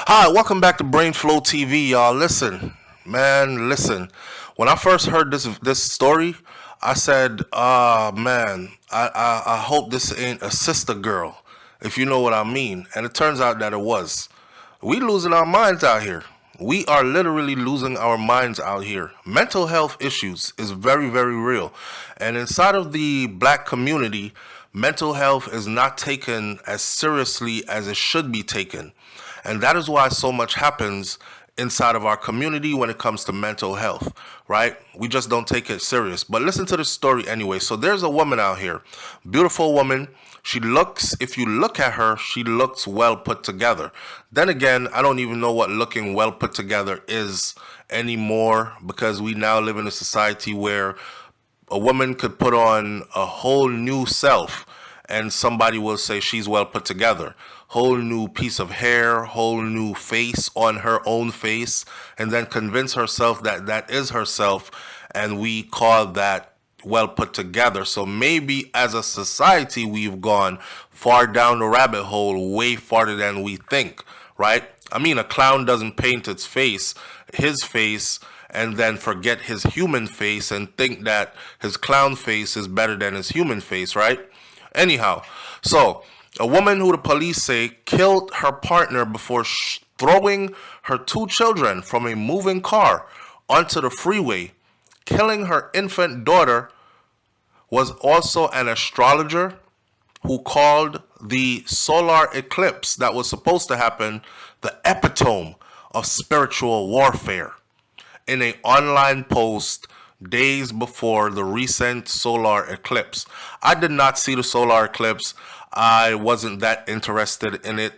Hi, welcome back to BrainFLoTv, y'all. Listen, man, listen. When I first heard this story, I said, man, I hope this ain't a sister girl, if you know what I mean." And it turns out that it was. We losing our minds out here. We are literally losing our minds out here. Mental health issues is very, very real. And inside of the black community, mental health is not taken as seriously as it should be taken. And that is why so much happens inside of our community when it comes to mental health, right? We just don't take it serious. But listen to the story anyway. So there's a woman out here, beautiful woman. She looks, if you look at her, she looks well put together. Then again, I don't even know what looking well put together is anymore, because we now live in a society where a woman could put on a whole new self and somebody will say she's well put together. Whole new piece of hair, whole new face on her own face, and then convince herself that that is herself, and we call that well put together. So maybe as a society, we've gone far down the rabbit hole, way farther than we think, right? I mean, a clown doesn't paint his face, and then forget his human face and think that his clown face is better than his human face, right? Anyhow, so a woman who the police say killed her partner before throwing her two children from a moving car onto the freeway, killing her infant daughter, was also an astrologer who called the solar eclipse that was supposed to happen the epitome of spiritual warfare in an online post days before the recent solar eclipse. I did not see the solar eclipse. I wasn't that interested in it.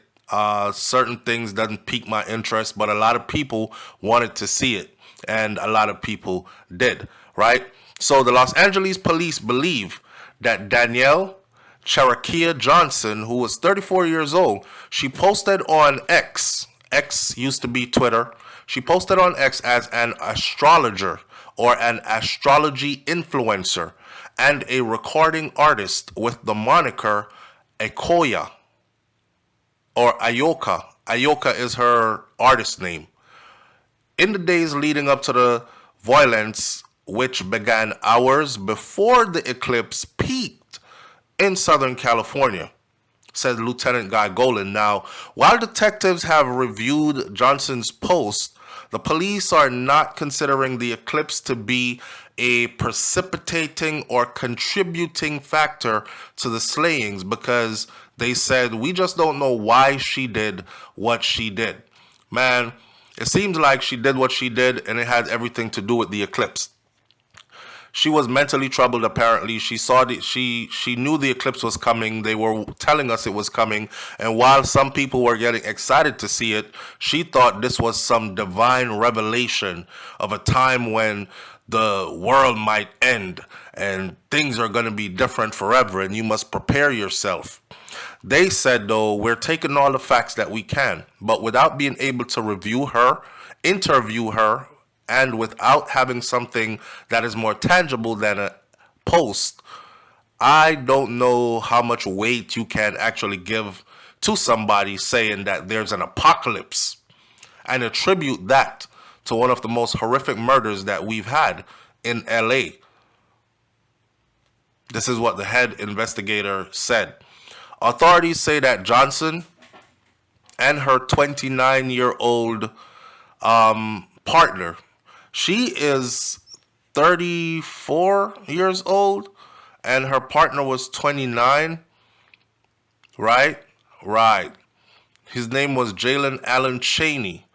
Certain things doesn't pique my interest, but a lot of people wanted to see it, and a lot of people did, right? So the Los Angeles police believe that Danielle Cherokee Johnson, who was 34 years old, she posted on X. X used to be Twitter. She posted on X as an astrologer or an astrology influencer and a recording artist with the moniker Akoya or Ayoka. Ayoka is her artist name. In the days leading up to the violence, which began hours before the eclipse peaked in Southern California, said Lieutenant Guy Golan. Now, while detectives have reviewed Johnson's post, the police are not considering the eclipse to be a precipitating or contributing factor to the slayings, because they said, we just don't know why she did what she did. Man, it seems like she did what she did and it had everything to do with the eclipse. She was mentally troubled, apparently. She knew the eclipse was coming. They were telling us it was coming. And while some people were getting excited to see it, she thought this was some divine revelation of a time when the world might end and things are going to be different forever and you must prepare yourself. They said, though, we're taking all the facts that we can, but without being able to review her, interview her, and without having something that is more tangible than a post, I don't know how much weight you can actually give to somebody saying that there's an apocalypse and attribute that to one of the most horrific murders that we've had in LA. This is what the head investigator said. Authorities say that Johnson and her 29-year-old partner, she is 34 years old and her partner was 29, right? Right. His name was Jalen Allen Chaney,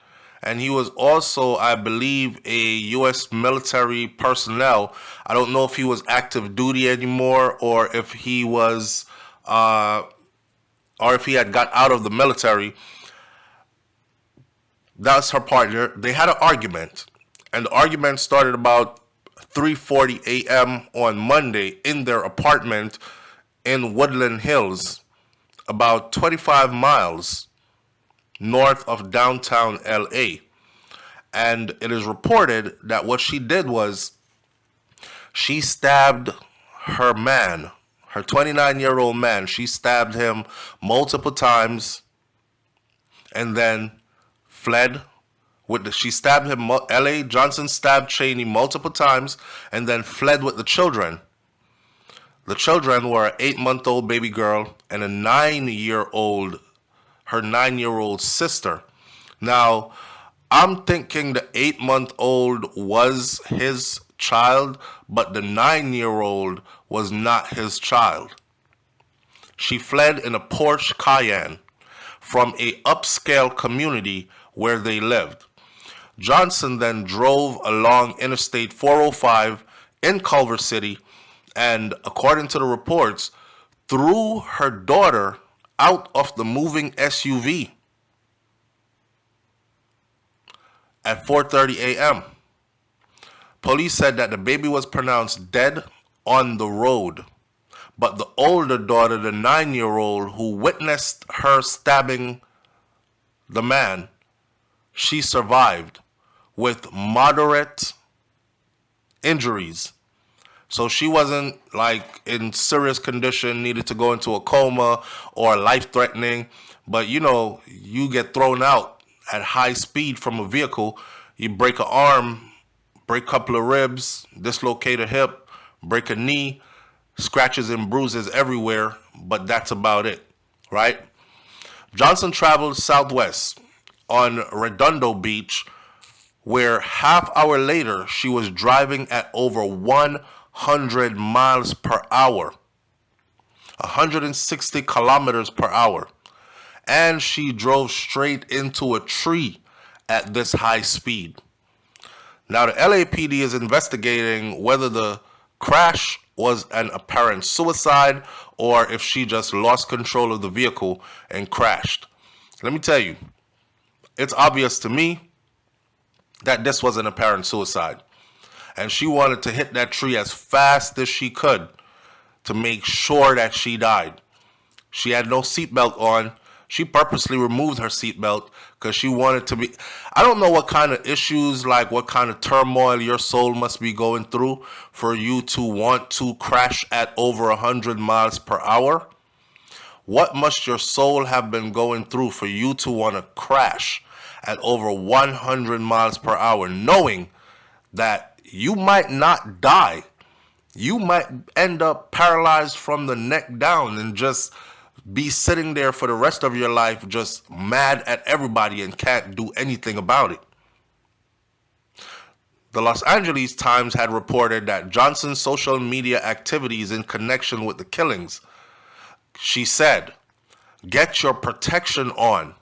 and he was also, I believe, a U.S. military personnel. I don't know if he was active duty anymore or if he was, or if he had got out of the military. That's her partner. They had an argument, and the argument started about 3:40 a.m. on Monday in their apartment in Woodland Hills, about 25 miles north of downtown LA. And it is reported that what she did was she stabbed her man, her 29-year-old man. She stabbed him multiple times and then fled she stabbed him. L.A. Johnson stabbed Cheney multiple times and then fled with the children. The children were an 8-month-old baby girl and a 9-year-old, her 9-year-old sister. Now, I'm thinking the 8-month-old was his child, but the 9-year-old was not his child. She fled in a Porsche Cayenne from a upscale community where they lived. Johnson then drove along Interstate 405 in Culver City and, according to the reports, threw her daughter out of the moving SUV at 4:30 a.m. Police said that the baby was pronounced dead on the road, but the older daughter, the 9-year-old who witnessed her stabbing the man, she survived with moderate injuries. So she wasn't like in serious condition, needed to go into a coma or life-threatening. But you get thrown out at high speed from a vehicle, you break an arm, break a couple of ribs, dislocate a hip, break a knee, scratches and bruises everywhere, but that's about it, right? Johnson traveled southwest on Redondo Beach, where half-hour later she was driving at over 100 miles per hour, 160 kilometers per hour, and she drove straight into a tree at this high speed. Now, the LAPD is investigating whether the crash was an apparent suicide or if she just lost control of the vehicle and crashed. Let me tell you, it's obvious to me that this was an apparent suicide. And she wanted to hit that tree as fast as she could to make sure that she died. She had no seatbelt on. She purposely removed her seatbelt because she wanted to be... I don't know what kind of issues, like what kind of turmoil your soul must be going through for you to want to crash at over 100 miles per hour. What must your soul have been going through for you to want to crash at over 100 miles per hour, knowing that you might not die? You might end up paralyzed from the neck down and just be sitting there for the rest of your life just mad at everybody and can't do anything about it. The Los Angeles Times had reported that Johnson's social media activities in connection with the killings. She said, "Get your protection on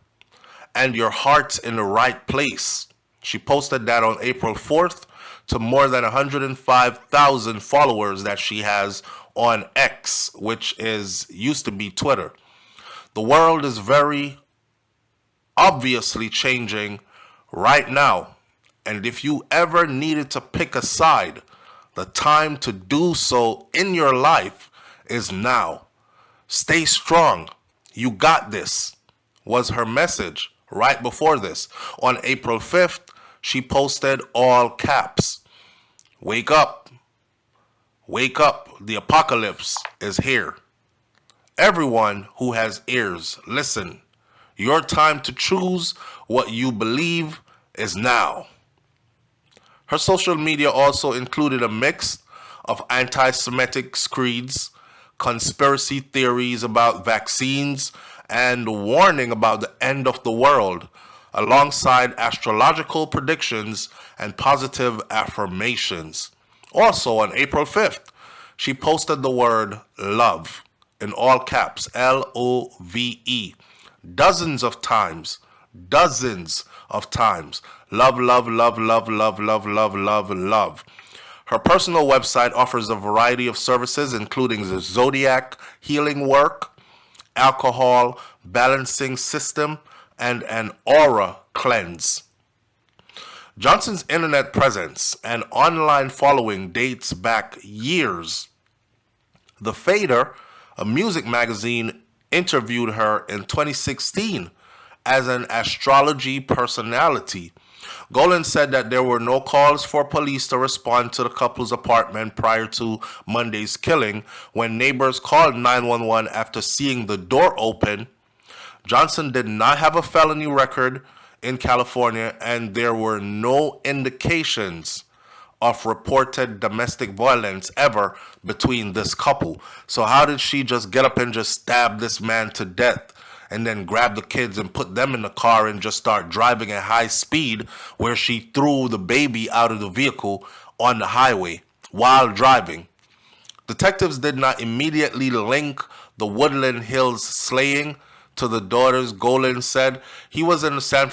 and your heart's in the right place." She posted that on April 4th to more than 105,000 followers that she has on X, which used to be Twitter. The world is very obviously changing right now. And if you ever needed to pick a side, the time to do so in your life is now. Stay strong. You got this, was her message right before this. On April 5th, she posted all caps, "Wake up. Wake up. The apocalypse is here. Everyone who has ears, listen. Your time to choose what you believe is now." Her social media also included a mix of anti-Semitic screeds, conspiracy theories about vaccines, and warning about the end of the world, alongside astrological predictions and positive affirmations. Also on April 5th, she posted the word love in all caps, LOVE, dozens of times. Love, love, love, love, love, love, love, love, love. Her personal website offers a variety of services, including the zodiac healing work, alcohol balancing system, and an aura cleanse. Johnson's internet presence and online following dates back years. The Fader, a music magazine, interviewed her in 2016 as an astrology personality. Golan said that there were no calls for police to respond to the couple's apartment prior to Monday's killing. When neighbors called 911 after seeing the door open, Johnson did not have a felony record in California, and there were no indications of reported domestic violence ever between this couple. So how did she just get up and just stab this man to death and then grab the kids and put them in the car and just start driving at high speed, where she threw the baby out of the vehicle on the highway while driving? Detectives did not immediately link the Woodland Hills slaying to the daughters. Golan said he was in the San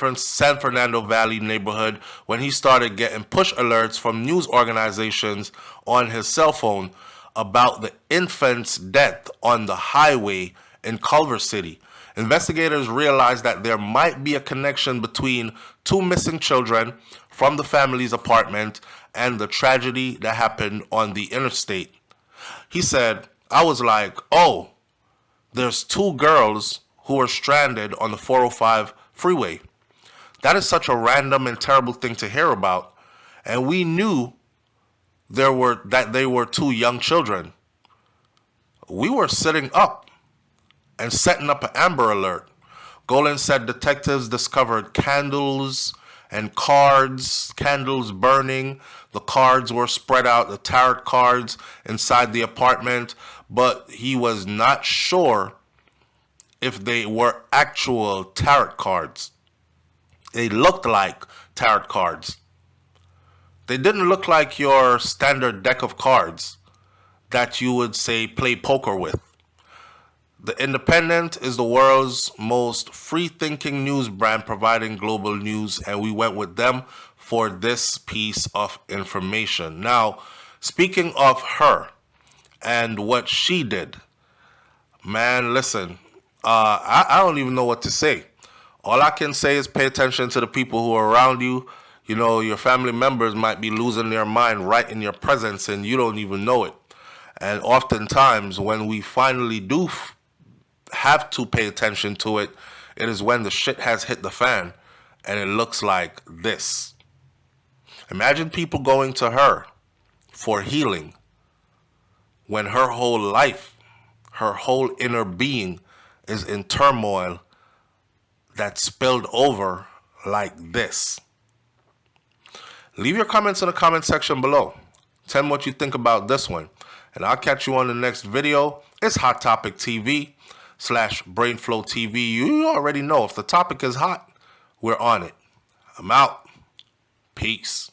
Fernando Valley neighborhood when he started getting push alerts from news organizations on his cell phone about the infant's death on the highway in Culver City. Investigators realized that there might be a connection between two missing children from the family's apartment and the tragedy that happened on the interstate. He said, I was like, oh, there's two girls who were stranded on the 405 freeway. That is such a random and terrible thing to hear about. And we knew they were two young children. We were sitting up and setting up an Amber Alert. Golan said detectives discovered candles and cards, candles burning. The cards were spread out, the tarot cards inside the apartment, but he was not sure if they were actual tarot cards. They looked like tarot cards. They didn't look like your standard deck of cards that you would, say, play poker with. The Independent is the world's most free-thinking news brand providing global news, and we went with them for this piece of information. Now, speaking of her and what she did, man, listen, I don't even know what to say. All I can say is pay attention to the people who are around you. You know, your family members might be losing their mind right in your presence and you don't even know it. And oftentimes when we finally do have to pay attention to it, it is when the shit has hit the fan and it looks like this. Imagine people going to her for healing when her whole life, her whole inner being is in turmoil that spilled over like this. Leave your comments in the comment section below. Tell me what you think about this one. And I'll catch you on the next video. It's Hot Topic TV /BrainFLoTv. You already know if the topic is hot, we're on it. I'm out. Peace.